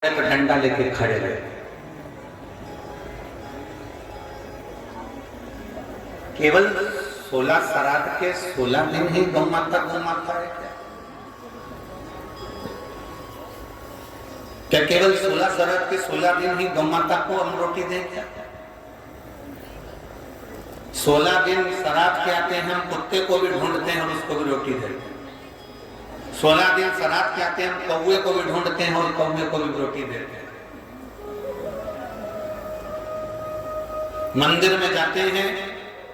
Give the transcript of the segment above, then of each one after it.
तो डंडा लेके खड़े रहे। केवल 16 श्राद्ध के 16 दिन ही गौ माता है क्या? केवल 16 श्राद्ध के 16 दिन ही गौ माता को हम रोटी दें क्या? 16 दिन श्राद्ध के आते हैं, हम कुत्ते को भी ढूंढते हैं और उसको भी रोटी देते हैं। 16 दिन श्राद्ध के आते हैं, हम कौवे को भी ढूंढते हैं और कौवे को भी रोटी देते हैं। मंदिर में जाते हैं,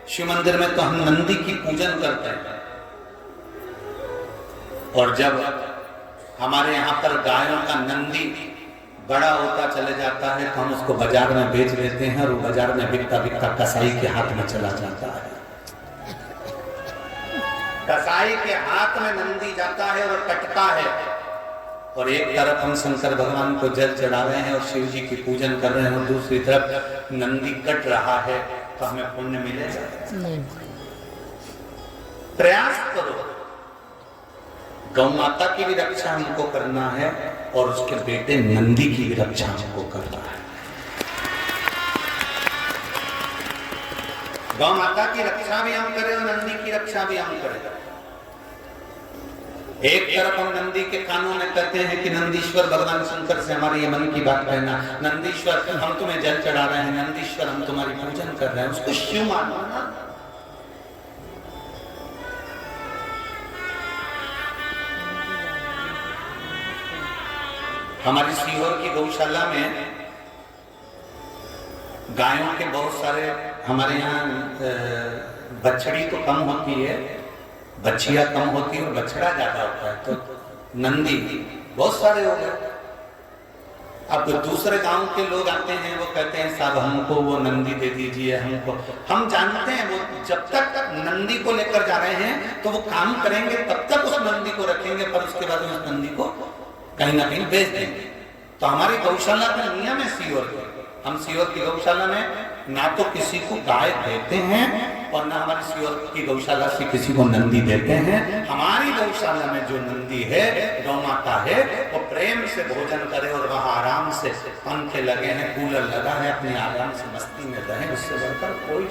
शिव मंदिर में तो हम नंदी की पूजन करते हैं, और जब हमारे यहाँ पर गायों का नंदी बड़ा होता चले जाता है तो हम उसको बाजार में बेच देते हैं, और वो बाजार में बिकता बिकता कसाई के हाथ में चला जाता है। कसाई के हाथ में नंदी जाता है और कटता है, और एक तरफ हम शंकर भगवान को जल चढ़ा रहे हैं और शिव जी की पूजन कर रहे हैं, और दूसरी तरफ नंदी कट रहा है, तो हमें पुण्य मिलेगा? नहीं। प्रयास करो, गौ माता की भी रक्षा हमको करना है और उसके बेटे नंदी की भी रक्षा हमको करना है। गौ माता की रक्षा भी हम करें और नंदी की रक्षा भी हम करें। एक तरफ हम नंदी के कानों में कहते हैं कि नंदीश्वर भगवान शंकर से हमारी ये मन की बात कहना, नंदीश्वर हम तुम्हें जल चढ़ा रहे हैं, नंदीश्वर हम तुम्हारी पूजन कर रहे हैं, उसको शिव मानो ना। हमारी सीहोर की गौशाला में गायों के बहुत सारे, हमारे यहाँ बछड़ी तो कम होती है, बछिया कम होती है और बछड़ा ज्यादा होता है, तो नंदी बहुत सारे हो गए। अब दूसरे गांव के लोग आते हैं, वो कहते हैं साहब हमको वो नंदी दे दीजिए हमको। हम जानते हैं वो जब तक नंदी को लेकर जा रहे हैं तो वो काम करेंगे, तब तक उस नंदी को रखेंगे, पर उसके बाद उस नंदी को कहीं ना कहीं बेच देंगे। तो हमारी गौशाला का नियम है सीहोर के, हम सीहोर की गौशाला में ना तो किसी को गाय देते हैं और ना हमारी सीहोर की गौशाला से किसी को नंदी देते हैं। हमारी गौशाला में जो नंदी है, गौ माता है, वो प्रेम से भोजन करे और वहां आराम से पंखे लगे हैं, कूलर लगा है, अपने आराम से मस्ती में रहे, उससे बढ़कर कोई।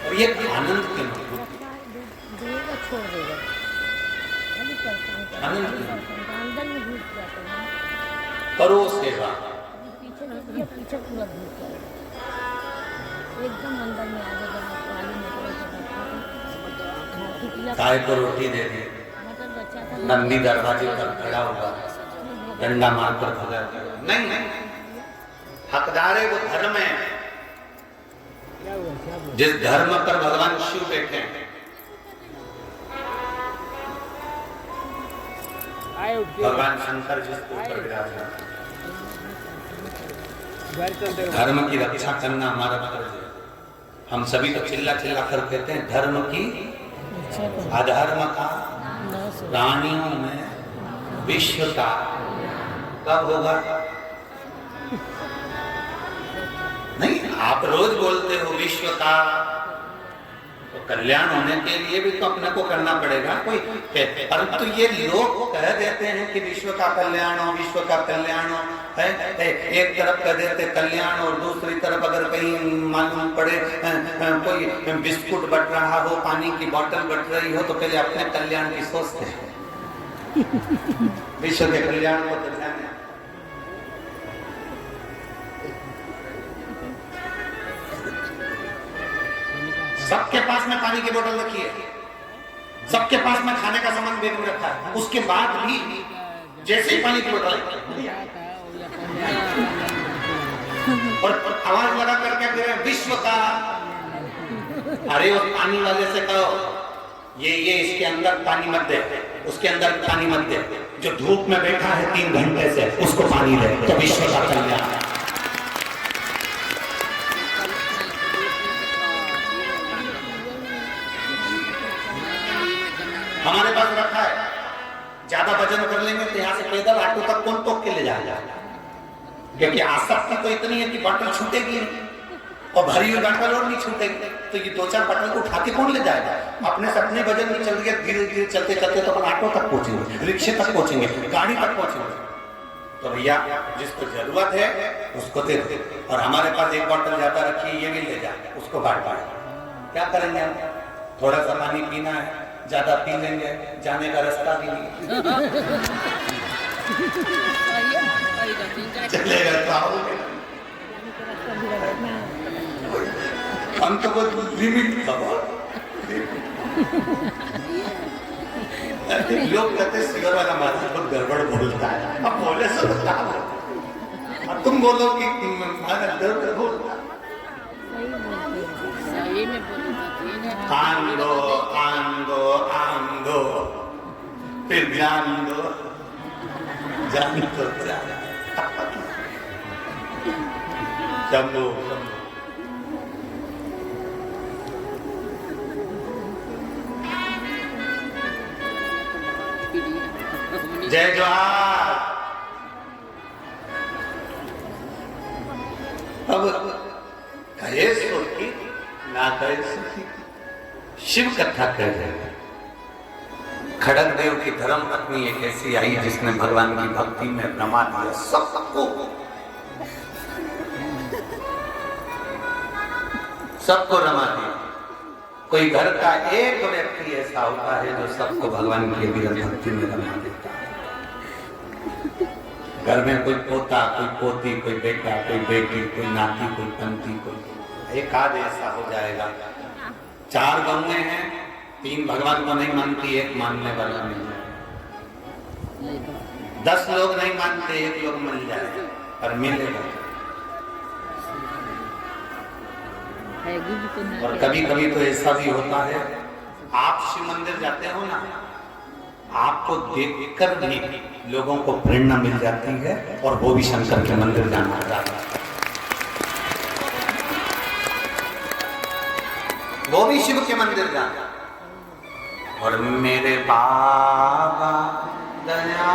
और ये आनंद के करो सेवा, गाय को रोटी दे दी, नंदी दरवाजे पर खड़ा हुआ, डंडा मारकर भगा। नहीं नहीं, हकदार है वो धर्म है, जिस धर्म पर भगवान शिव बैठे हैं। भगवान शंकर जिसके ऊपर विराजमान, धर्म की रक्षा करना हमारा फर्ज है। हम सभी तो चिल्ला चिल्ला कर कहते हैं धर्म की, अधर्म का प्राणियों में विश्व का कब होगा? नहीं, आप रोज बोलते हो विश्व का, तो कल्याण होने के लिए भी तो अपने को करना पड़ेगा कोई, परंतु ये लोग कह देते हैं कि विश्व का कल्याण हो, विश्व का कल्याण हो, है एक तरफ कह देते कल्याण और दूसरी तरफ अगर कहीं मालूम पड़े कोई बिस्कुट बट रहा हो, पानी की बोतल बट रही हो, तो पहले अपने कल्याण की सोचते हैं, विश्व के कल्याण को तो ध्यान है। सबके पास में पानी की बोतल रखी है, सबके पास में खाने का सामान बैग में रखा है, उसके बाद भी जैसे ही पानी की बोतल और आवाज लगा करके कह रहे विश्व का, अरे उस पानी वाले से कहो ये इसके अंदर पानी मत दे, उसके अंदर पानी मत दे, जो धूप में बैठा है 3 घंटे से उसको पानी दे, तो विश्व का कल्याण। हमारे पास रखा है, ज्यादा वजन कर लेंगे तो यहाँ से पैदल ऑटो तक कौन तोड़ के ले जाएगा, क्योंकि आसक्ति तो इतनी है कि बोतल छूटेगी नहीं। और भरी हुई बटल और नहीं छूटेंगे, तो ये 2-4 बटल को उठा के कौन ले जाएगा? अपने से अपने वजन में चल गए, धीरे धीरे चलते चलते तो अपन ऑटो तक पहुंचेंगे, रिक्शे तक पहुंचेंगे, गाड़ी तक पहुंचेंगे। तो भैया जिसको जरूरत है उसको दे दो, और हमारे पास एक बोतल ज्यादा रखी है, ये भी ले जाए, उसको बांट पाए। क्या करेंगे हम? थोड़ा सा पानी पीना है, ज्यादा पी लेंगे, जाने का रास्ता भी नहीं चलेगा तो आओगे। हम तो बहुत लिमिट था, लोग कहते सिगर वाला माता बहुत गड़बड़ बोलता है, अब बोले सो बता, अब तुम बोलो कि गड़बड़ बोलता। आन दो फिर जान दो, जान दो शंभू। जय जोहार। अब कहे सो की ना कहे सुखी, शिव कथा कह रहे हैं। खड़ग देव की धर्म पत्नी एक ऐसी आई जिसने भगवान की भक्ति में रमा दिया सबको, सबको रमा दिया। कोई घर का एक व्यक्ति ऐसा होता है जो सबको भगवान की भक्ति में रमा देता है। घर में कोई पोता, कोई पोती, कोई बेटा, कोई बेटी, कोई नाती, कोई पंती, कोई एक आध ऐसा हो जाएगा। 4 गौएं हैं, 3 भगवान को नहीं मानती, एक मानने वाला मिल जाए। 10 लोग नहीं मानते, 1 लोग मिल जाए, पर मिलेगा। और कभी कभी तो ऐसा भी होता है, आप शिव मंदिर जाते हो ना, आपको देखकर भी लोगों को प्रेरणा मिल जाती है, और वो भी शंकर के मंदिर जाना चाहता है, वो भी शिव के मंदिर जाना। और मेरे बाबा दया